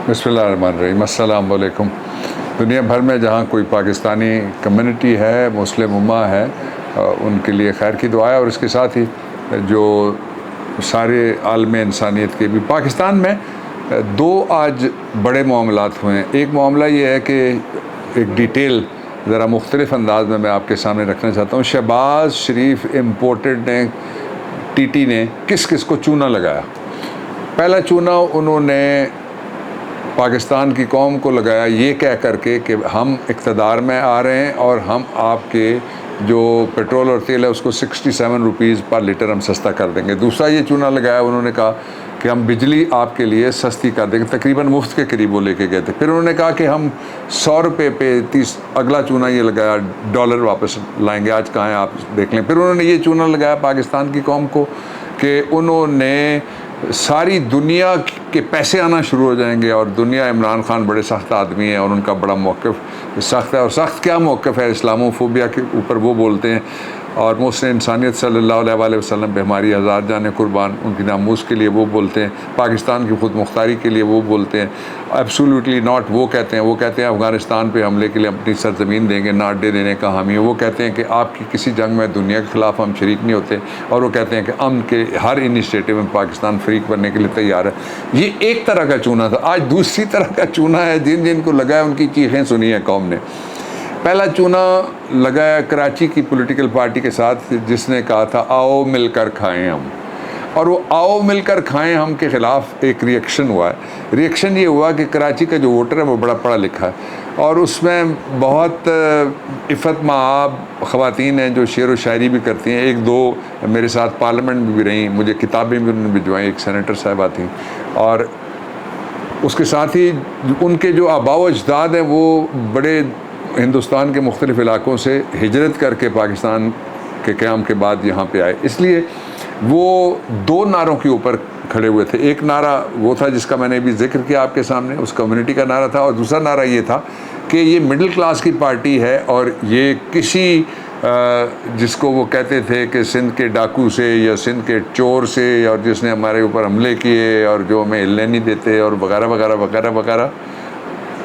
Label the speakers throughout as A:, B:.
A: बिस्मिल्लाहिर्रहमानिर्रहीम। अस्सलाम वालेकुम। दुनिया भर में जहाँ कोई पाकिस्तानी कम्युनिटी है, मुस्लिम उम्मा है, उनके लिए खैर की दुआ है। और इसके साथ ही जो सारे आलम इंसानियत के भी पाकिस्तान में दो आज बड़े मामलात हुए हैं। एक मामला ये है कि एक डिटेल ज़रा मुख्तलिफ़ अंदाज में मैं आपके सामने रखना चाहता हूँ। शहबाज शरीफ इम्पोर्टेड ने टीटी ने किस किस को चूना लगाया। पहला चूना उन्होंने पाकिस्तान की कौम को लगाया ये कह करके कि हम इक़्तिदार में आ रहे हैं और हम आपके जो पेट्रोल और तेल है उसको 67 रुपीज़ पर लीटर हम सस्ता कर देंगे। दूसरा ये चूना लगाया, उन्होंने कहा कि हम बिजली आपके लिए सस्ती कर देंगे, तकरीबन मुफ्त के करीब वो लेके गए थे। फिर उन्होंने कहा कि हम 100 रुपये पे 30, अगला चूना ये लगाया डॉलर वापस लाएंगे, आज कहाँ है आप देख लें। फिर उन्होंने ये चूना लगाया पाकिस्तान की कौम को कि उन्होंने सारी दुनिया के पैसे आना शुरू हो जाएंगे और दुनिया, इमरान खान बड़े सख्त आदमी हैं और उनका बड़ा मौक़िफ़ सख्त है। और सख्त क्या मौक़िफ़ है इस्लामोफोबिया के ऊपर, वो बोलते हैं। और मुस्लिम इंसानियत सल्लल्लाहु अलैहि वसल्लम पे हमारी आज़ाद जाने कुर्बान, उनकी नामूस के लिए वो बोलते हैं, पाकिस्तान की खुद मुख्तारी के लिए वो बोलते हैं। एब्सोल्युटली नॉट वो कहते हैं अफ़गानिस्तान पे हमले के लिए अपनी सरज़मीन देंगे, ना अड्डे देने का हामी है। वो कहते हैं कि आपकी किसी जंग में दुनिया के ख़िलाफ़ हम शरीक नहीं होते। और वो कहते हैं कि अमन के हर इनिशिएटिव में पाकिस्तान फ़रीक बनने के लिए तैयार है। ये एक तरह का चूना था। आज दूसरी तरह का चूना है, जिनको लगाया उनकी चीखें सुनी है कौम ने। पहला चूना लगाया कराची की पॉलिटिकल पार्टी के साथ, जिसने कहा था आओ मिलकर खाएं हम। और वो आओ मिलकर खाएं हम के ख़िलाफ़ एक रिएक्शन हुआ है। रिएक्शन ये हुआ कि कराची का जो वोटर है वो बड़ा पढ़ा लिखा है और उसमें बहुत इफ़्फ़त माआब ख़वातीन हैं जो शेर व शायरी भी करती हैं। एक दो मेरे साथ पार्लियामेंट में भी रहीं, मुझे किताबें भी उन्होंने भिजवाई, एक सेनेटर साहिबा थी। और उसके साथ ही उनके जो आबाओ अजदाद हैं वो बड़े हिंदुस्तान के मुख्तलिफ़ इलाक़ों से हिजरत करके पाकिस्तान के क़याम के बाद यहाँ पे आए। इसलिए वो दो नारों के ऊपर खड़े हुए थे। एक नारा वो था जिसका मैंने भी जिक्र किया आपके सामने, उस कम्युनिटी का नारा था। और दूसरा नारा ये था कि ये मिडिल क्लास की पार्टी है और ये किसी जिसको वो कहते थे कि सिंध के डाकू से या सिंध के चोर से, और जिसने हमारे ऊपर हमले किए और जो हमें हिलने नहीं देते और वगैरह वगैरह वगैरह वगैरह,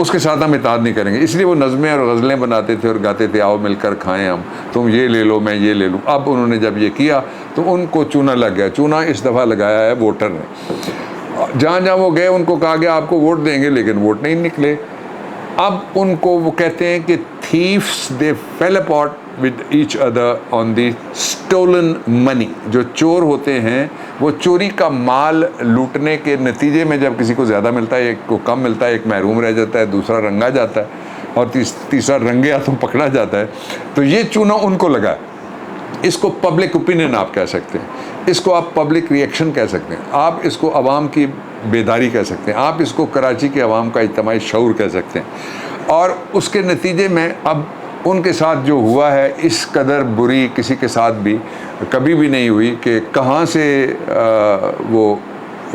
A: उसके साथ हम इताद नहीं करेंगे। इसलिए वो नज़में और गज़लें बनाते थे और गाते थे आओ मिलकर खाएं हम, तुम ये ले लो मैं ये ले लूँ। अब उन्होंने जब ये किया तो उनको चूना लग गया। चूना इस दफ़ा लगाया है वोटर ने। जहाँ जहाँ वो गए उनको कहा गया आपको वोट देंगे, लेकिन वोट नहीं निकले। अब उनको वो कहते हैं कि thieves they fall apart with each other on the stolen money. जो चोर होते हैं वो चोरी का माल लूटने के नतीजे में जब किसी को ज़्यादा मिलता है, एक को कम मिलता है, एक महरूम रह जाता है, दूसरा रंगा जाता है और तीसरा रंगे हाथों पकड़ा जाता है। तो ये चूना उनको लगा है। इसको पब्लिक ओपिनियन आप कह सकते हैं, इसको आप पब्लिक रिएक्शन कह सकते हैं, आप इसको आवाम की बेदारी कह सकते हैं, आप इसको कराची के अवाम का इज्तिमाई शऊर कह सकते हैं। और उसके नतीजे में अब उनके साथ जो हुआ है, इस कदर बुरी किसी के साथ भी कभी भी नहीं हुई कि कहाँ से वो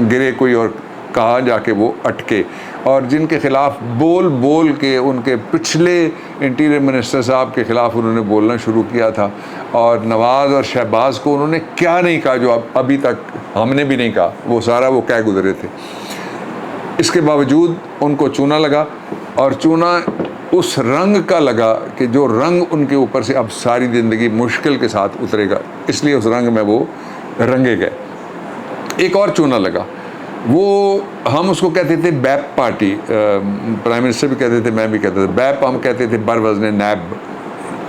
A: गिरे कोई और कहाँ जाके वो अटके। और जिनके ख़िलाफ़ बोल बोल के उनके पिछले इंटीरियर मिनिस्टर साहब के ख़िलाफ़ उन्होंने बोलना शुरू किया था। और नवाज़ और शहबाज़ को उन्होंने क्या नहीं कहा जो अभी तक हमने भी नहीं कहा, वो सारा वो कह गुजरे थे। इसके बावजूद उनको चूना लगा और चूना उस रंग का लगा कि जो रंग उनके ऊपर से अब सारी ज़िंदगी मुश्किल के साथ उतरेगा, इसलिए उस रंग में वो रंगे गए। एक और चूना लगा, वो हम उसको कहते थे बैप पार्टी, प्राइम मिनिस्टर भी कहते थे, मैं भी कहता था। बैप हम कहते थे बर वज़न नैब,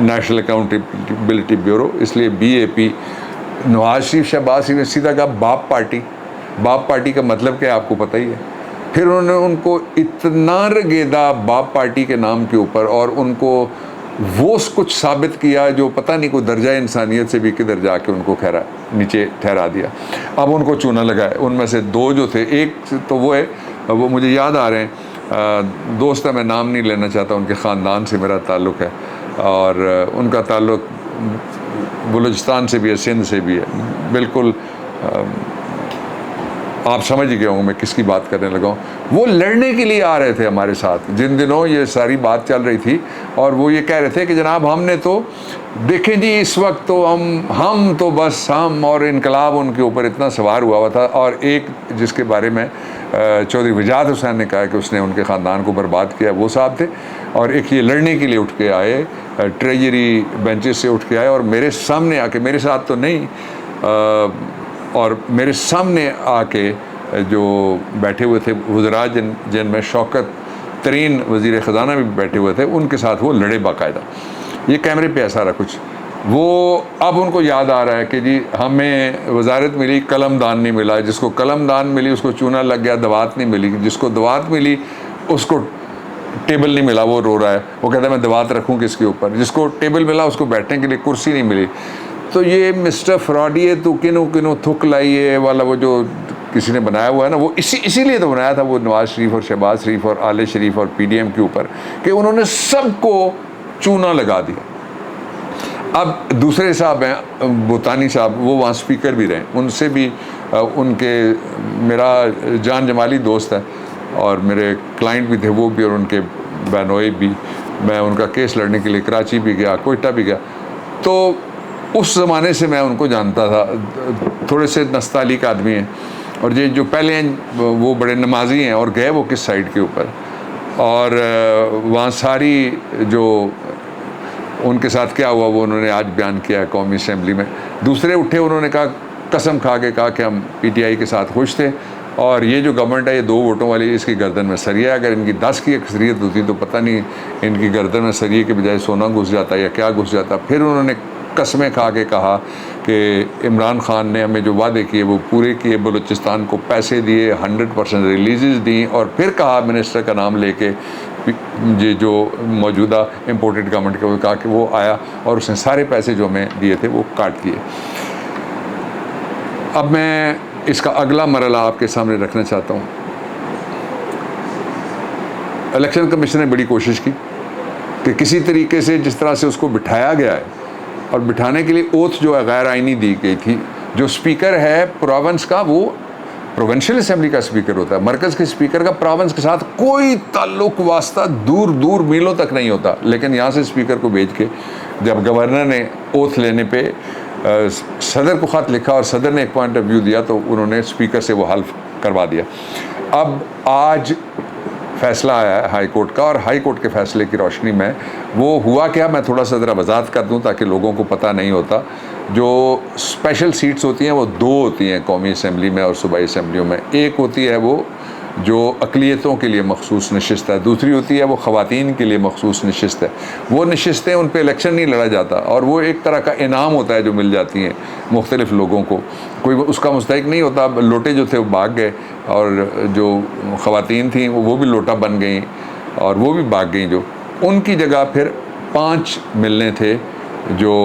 A: नेशनल अकाउंटेबिलिटी ब्यूरो, इसलिए BAP। नवाज शरीफ शहबाज शरीफ ने सीधा कहा बाप पार्टी। बाप पार्टी का मतलब क्या आपको पता ही है। फिर उन्होंने उनको इतना रगेदा बाप पार्टी के नाम के ऊपर और उनको वो कुछ साबित किया जो पता नहीं कोई दर्जा इंसानियत से भी किधर जाके उनको नीचे ठहरा दिया। अब उनको चूना लगा है। उनमें से दो जो थे, एक तो वो है, वो मुझे याद आ रहे हैं, दोस्त है, मैं नाम नहीं लेना चाहता, उनके ख़ानदान से मेरा ताल्लुक़ है और उनका ताल्लुक़ बलूचिस्तान से भी है, सिंध से भी है। बिल्कुल आप समझ गए होंगे मैं किसकी बात करने लगा हूँ। वो लड़ने के लिए आ रहे थे हमारे साथ जिन दिनों ये सारी बात चल रही थी। और वो ये कह रहे थे कि जनाब हमने तो देखें जी, इस वक्त तो हम तो बस हम और इनकलाब उनके ऊपर इतना सवार हुआ था। और एक जिसके बारे में चौधरी वजाद हुसैन ने कहा कि उसने उनके ख़ानदान को बर्बाद किया, वो साहब थे। और एक ये लड़ने के लिए उठ के आए, ट्रेजरी बेंचेस से उठ के आए और मेरे सामने आके, मेरे साथ तो नहीं, और मेरे सामने आके जो बैठे हुए थे वज़रा जिनमें शौकत तरीन वज़ीर ख़ज़ाना भी बैठे हुए थे, उनके साथ वो लड़े बाकायदा। ये कैमरे पे ऐसा रहा कुछ। वो अब उनको याद आ रहा है कि जी हमें वजारत मिली, कलमदान नहीं मिला, जिसको कलमदान मिली उसको चूना लग गया, दवात नहीं मिली, जिसको दवात मिली उसको टेबल नहीं मिला, वो रो रहा है, वो कहता है मैं दवात रखूँ किसके ऊपर, जिसको टेबल मिला उसको बैठने के लिए कुर्सी नहीं मिली। तो ये मिस्टर फ्रॉडिये तो किनो किनो थुक लाइए वाला वो जो किसी ने बनाया हुआ है ना, वो इसीलिए तो बनाया था वो नवाज शरीफ और शहबाज शरीफ और आले शरीफ और PDM के ऊपर, कि उन्होंने सबको चूना लगा दिया। अब दूसरे साहब हैं बुतानी साहब, वो वहाँ स्पीकर भी रहे, उनसे भी उनके, मेरा जान जमाली दोस्त है और मेरे क्लाइंट भी थे वो भी, और उनके बहनोई भी। मैं उनका केस लड़ने के लिए कराची भी गया, कोयटा भी गया, तो उस ज़माने से मैं उनको जानता था। थोड़े से नस्तालिक आदमी हैं, और ये जो पहले हैं वो बड़े नमाजी हैं, और गए वो किस साइड के ऊपर, और वहाँ सारी जो उनके साथ क्या हुआ वो उन्होंने आज बयान किया है कौमी असम्बली में। दूसरे उठे, उन्होंने कहा, कसम खा के कहा कि हम PTI के साथ खुश थे, और ये जो गवर्नमेंट है ये 2 वोटों वाली, इसकी गर्दन में सरिया, अगर इनकी 10 की अक्सरियत होती तो पता नहीं इनकी गर्दन में सरिये के बजाय सोना घुस जाता या क्या घुस जाता। फिर उन्होंने कस्में खा के कहा कि इमरान खान ने हमें जो वादे किए वो पूरे किए, बलूचिस्तान को पैसे दिए, 100% रिलीज़ दी, और फिर कहा मिनिस्टर का नाम लेके, ये जो मौजूदा इम्पोर्टेड गवर्नमेंट के, वो कहा कि वो आया और उसने सारे पैसे जो हमें दिए थे वो काट दिए। अब मैं इसका अगला मरला आपके सामने रखना चाहता हूँ। इलेक्शन कमीशन ने बड़ी कोशिश की कि किसी तरीके से, जिस तरह से उसको बिठाया गया है, और बिठाने के लिए ओथ जो है गैर आइनी दी गई थी। जो स्पीकर है प्रोविंस का, वो प्रोविंशियल असम्बली का स्पीकर होता है, मरकज़ के स्पीकर का प्रोविंस के साथ कोई ताल्लुक वास्ता दूर दूर मीलों तक नहीं होता। लेकिन यहाँ से स्पीकर को भेज के, जब गवर्नर ने ओथ लेने पे सदर को ख़त लिखा और सदर ने एक पॉइंट ऑफ व्यू दिया, तो उन्होंने स्पीकर से वो हल्फ करवा दिया। अब आज फ़ैसला आया है हाई कोर्ट का, और हाई कोर्ट के फ़ैसले की रोशनी में वो हुआ क्या, मैं थोड़ा सा ज़रा वजाहत कर दूं ताकि लोगों को पता नहीं होता। जो स्पेशल सीट्स होती हैं वो 2 होती हैं कौमी असम्बली में और सूबाई असम्बलियों में। एक होती है वो जो अक़लियतों के लिए मखसूस नशिस्त है, दूसरी होती है वो ख़वातीन के लिए मखसूस नशिस्त है। वो नशिस्तें, उन पर इलेक्शन नहीं लड़ा जाता, और वो एक तरह का इनाम होता है जो मिल जाती हैं मुख्तलिफ़ लोगों को, कोई उसका मुस्तहिक नहीं होता। लोटे जो थे वो भाग गए, और जो ख़वातीन थी वो भी लोटा बन गई, और वो भी भाग गई। जो उनकी जगह फिर 5 मिलने थे जो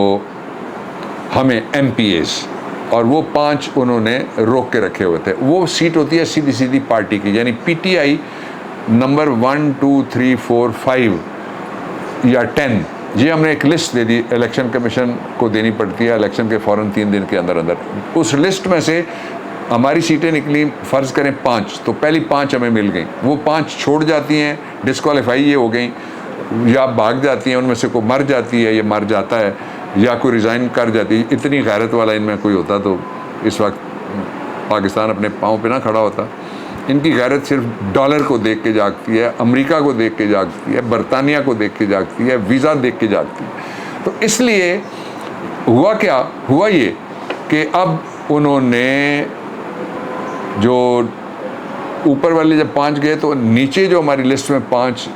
A: हमें MPAs, और वो 5 उन्होंने रोक के रखे हुए थे। वो सीट होती है सीधी सीधी पार्टी की, यानी PTI नंबर 1, 2, 3, 4, 5 या 10, ये हमने एक लिस्ट दे दी, इलेक्शन कमीशन को देनी पड़ती है इलेक्शन के फ़ौरन 3 दिन के अंदर अंदर। उस लिस्ट में से हमारी सीटें निकली, फ़र्ज़ करें 5, तो पहली 5 हमें मिल गई। वो 5 छोड़ जाती हैं, डिस्क्वालीफाई ये हो गई, या भाग जाती हैं, उनमें से कोई मर जाती है, ये मर जाता है, या कोई रिज़ाइन कर जाती है। इतनी गैरत वाला इनमें कोई होता तो इस वक्त पाकिस्तान अपने पाँव पे ना खड़ा होता। इनकी गैरत सिर्फ डॉलर को देख के जागती है, अमेरिका को देख के जागती है, बरतानिया को देख के जागती है, वीज़ा देख के जागती है। तो इसलिए हुआ क्या, हुआ ये कि अब उन्होंने जो ऊपर वाले जब 5 गए, तो नीचे जो हमारी लिस्ट में 5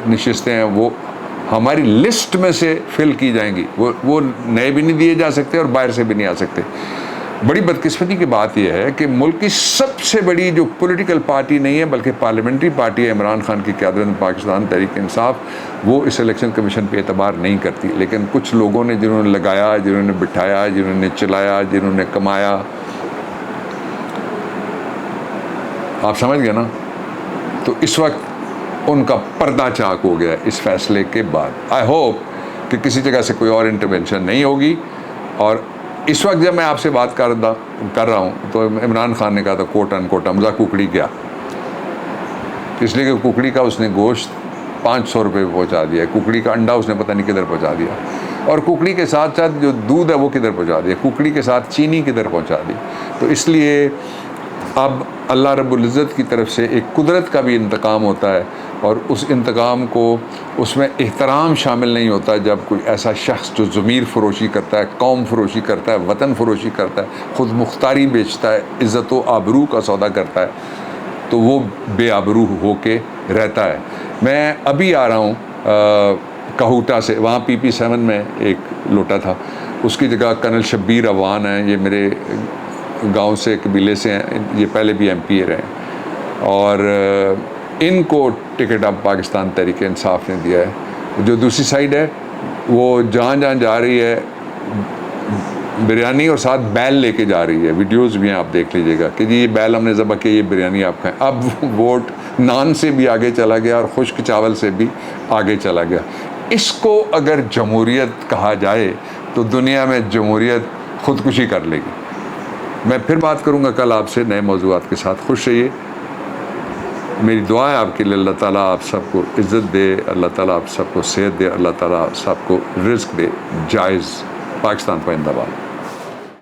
A: नशिस्तें हैं वो हमारी लिस्ट में से फिल की जाएंगी। वो नए भी नहीं दिए जा सकते और बाहर से भी नहीं आ सकते। बड़ी बदकिस्मती की बात यह है कि मुल्क की सबसे बड़ी जो पॉलिटिकल पार्टी नहीं है बल्कि पार्लियामेंट्री पार्टी है इमरान खान की क़यादत में पाकिस्तान तहरीक इंसाफ, वो इस इलेक्शन कमीशन पे एतबार नहीं करती। लेकिन कुछ लोगों ने, जिन्होंने लगाया, जिन्होंने बिठाया, जिन्होंने चलाया, जिन्होंने कमाया, आप समझ गए ना, तो इस वक्त उनका पर्दा चाक हो गया इस फैसले के बाद। आई होप कि किसी जगह से कोई और इंटरवेंशन नहीं होगी। और इस वक्त जब मैं आपसे बात कर रहा हूँ तो इमरान खान ने कहा था कोट अनकोट हमजा कुकड़ी गया, इसलिए कि कुकड़ी का उसने गोश्त 500 रुपये पे पहुँचा दिया, कुकड़ी का अंडा उसने पता नहीं किधर पहुँचा दिया, और कुकड़ी के साथ साथ जो दूध है वो किधर पहुँचा दिया, कुकड़ी के साथ चीनी किधर पहुँचा दी। तो इसलिए अब अल्लाह रब्बुल इज़्ज़त की तरफ से एक कुदरत का भी इंतकाम होता है, और उस इंतकाम को उसमें एहतराम शामिल नहीं होता जब कोई ऐसा शख्स जो ज़मीर फ़रोशी करता है, कौम फ़रोशी करता है, वतन फ़रोशी करता है, ख़ुद मुख्तारी बेचता है, इज़्ज़त व आबरू का सौदा करता है, तो वो बेआबरू हो के रहता है। मैं अभी आ रहा हूँ कहूटा से, वहाँ PP7 में एक लोटा था, उसकी जगह कर्नल शब्बीर अवान है, ये मेरे गांव से, कबीले से हैं, ये पहले भी MP रहे हैं, और इनको टिकट अब पाकिस्तान तहरीक इंसाफ ने दिया है। जो दूसरी साइड है वो जहाँ जहाँ जा रही है बिरयानी और साथ बैल लेके जा रही है, वीडियोस भी हैं, आप देख लीजिएगा कि जी ये बैल हमने ज़बह किया, ये बिरयानी आप खाएं। अब वोट नान से भी आगे चला गया और खुश्क चावल से भी आगे चला गया। इसको अगर जमहूरियत कहा जाए तो दुनिया में जमहूरियत ख़ुदकुशी कर लेगी। मैं फिर बात करूँगा कल आपसे नए मौज़ूआत के साथ। खुश रहिए। मेरी दुआ है आपके लिए, अल्लाह ताला आप सबको इज़्ज़त दे, अल्लाह ताला आप सबको सेहत दे, अल्लाह ताला आप सबको रिज़्क़ दे जायज़। पाकिस्तान जिंदाबाद।